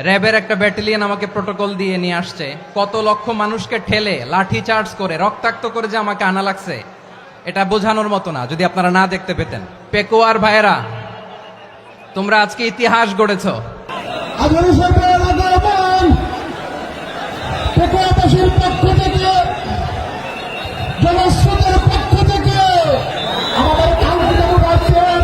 র্যাবের একটা ব্যাটালিয়ন আমাকে প্রোটোকল দিয়ে নিয়ে আসছে, কত লক্ষ মানুষকে ঠেলে লাঠি চার্জ করে রক্তাক্ত করে যে আমাকে আনা লাগছে, এটা বোঝানোর মতো না যদি আপনারা না দেখতে পেতেন। পেকুয়ার ভাইয়েরা, তোমরা আজকে ইতিহাস গড়েছো। পেকুয়াবাসীর পক্ষ থেকে, জনস্রোতের পক্ষ থেকে আমাদের কাউন্সিল আসছেন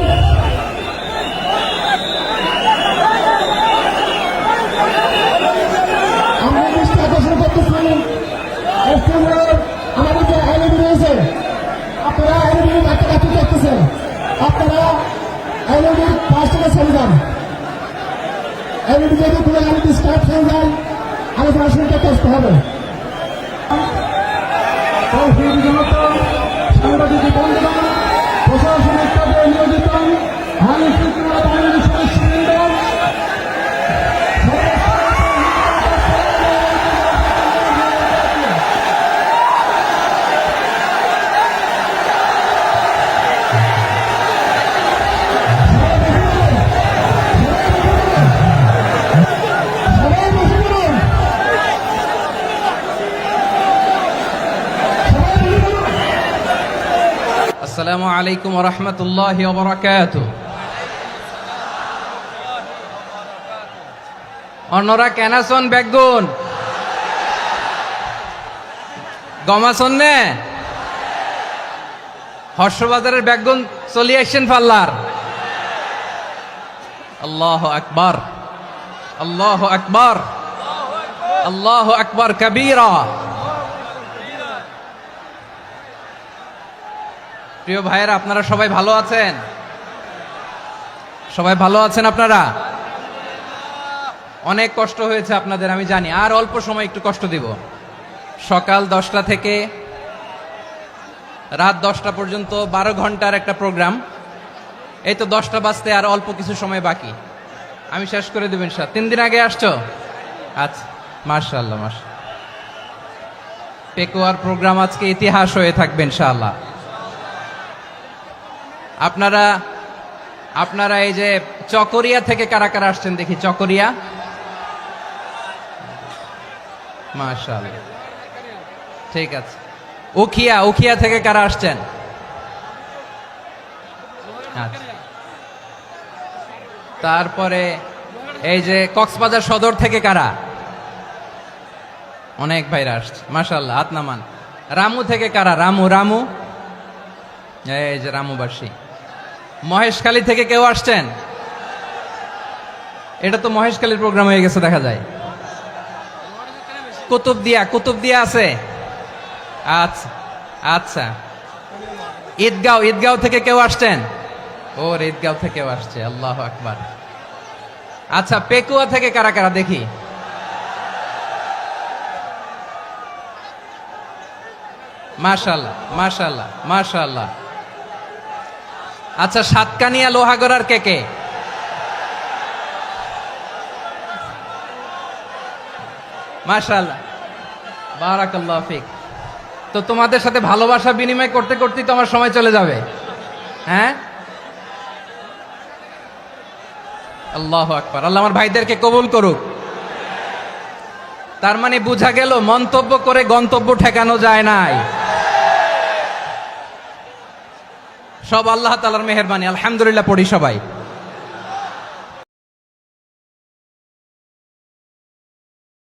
আমরা দৃষ্টি আকর্ষণ করতেছি। আমাদের যে এলইডি রয়েছে, আপনারা এলইডি কাছাকাছি করতেছেন, আপনারা এলইডি পাশ থেকে চলে যান। এলইডি যদি কোনো এলইডি স্টার্ট হয়ে যায় আলোচনা শুনতে কষ্ট হবে। সাংবাদিক বন্ধুগণ, প্রশাসনিক কাজে নিয়োজিত আইন শৃঙ্খলা বাহিনীর সদস্যবৃন্দ, আসসালামু আলাইকুম ওয়া রাহমাতুল্লাহি ওয়া বারাকাতুহু। অন্যরা কেনাসন বেগুন গমাসন নে হর্ষবাজারের বেগুন চলি আসছেন পাল্লার। আল্লাহু আকবার, আল্লাহু আকবার, আল্লাহু আকবার কবীরা। প্রিয় ভাইয়েরা, আপনারা সবাই ভালো আছেন? সবাই ভালো আছেন? আপনারা অনেক কষ্ট হয়েছে আপনাদের, আমি জানি। আর অল্প সময় একটু কষ্ট দিব। সকাল 10টা থেকে রাত 10টা পর্যন্ত 12 ঘন্টার একটা প্রোগ্রাম। এই তো 10টা বাজতে আর অল্প কিছু সময় বাকি, আমি শেষ করে দেবেন। 3 দিন আগে আসছো? আচ্ছা, মাশাআল্লাহ মাশাআল্লাহ। পেকুয়ার প্রোগ্রাম আজকে ইতিহাস হয়ে থাকবে ইনশাআল্লাহ। আপনারা এই যে চকরিয়া থেকে কারা কারা আসছেন দেখি? চকরিয়া, মাশাআল্লাহ, ঠিক আছে। উখিয়া থেকে কারা আসছেন? আচ্ছা। তারপরে এই যে কক্সবাজার সদর থেকে কারা? অনেক ভাইরা আসছে, মাশাআল্লাহ, হাত নামান। রামু থেকে কারা? রামু, এই যে রামুবাসী। মহেশখালী থেকে কেউ আসছেন? এটা তো মহেশখালীর প্রোগ্রাম হয়ে গেছে দেখা যায়। কুতুবদিয়া আছে? আচ্ছা আচ্ছা। ঈদগাঁও থেকে কেউ আসছেন? ওর ঈদগাঁও থেকেও আসছে, আল্লাহু আকবার। আচ্ছা, পেকুয়া থেকে কারা কারা দেখি? মাশাআল্লাহ মাশাআল্লাহ মাশাআল্লাহ। আচ্ছা, সাতকানিয়া লোহাগড়ার কে? মাশাআল্লাহ, বারাকাল্লাহু ফিক। তো তোমাদের সাথে ভালোবাসা বিনিময় করতে করতেই তো আমার সময় চলে যাবে। হ্যাঁ, আল্লাহু আকবার। আল্লাহ আমার ভাইদেরকে কবুল করুক। তার মানে বোঝা গেল মন্তব্য করে গন্তব্য ঠেকানো যায় নাই। সব আল্লাহ তাআলার মেহেরবানি। আলহামদুলিল্লাহ পড়ি সবাই।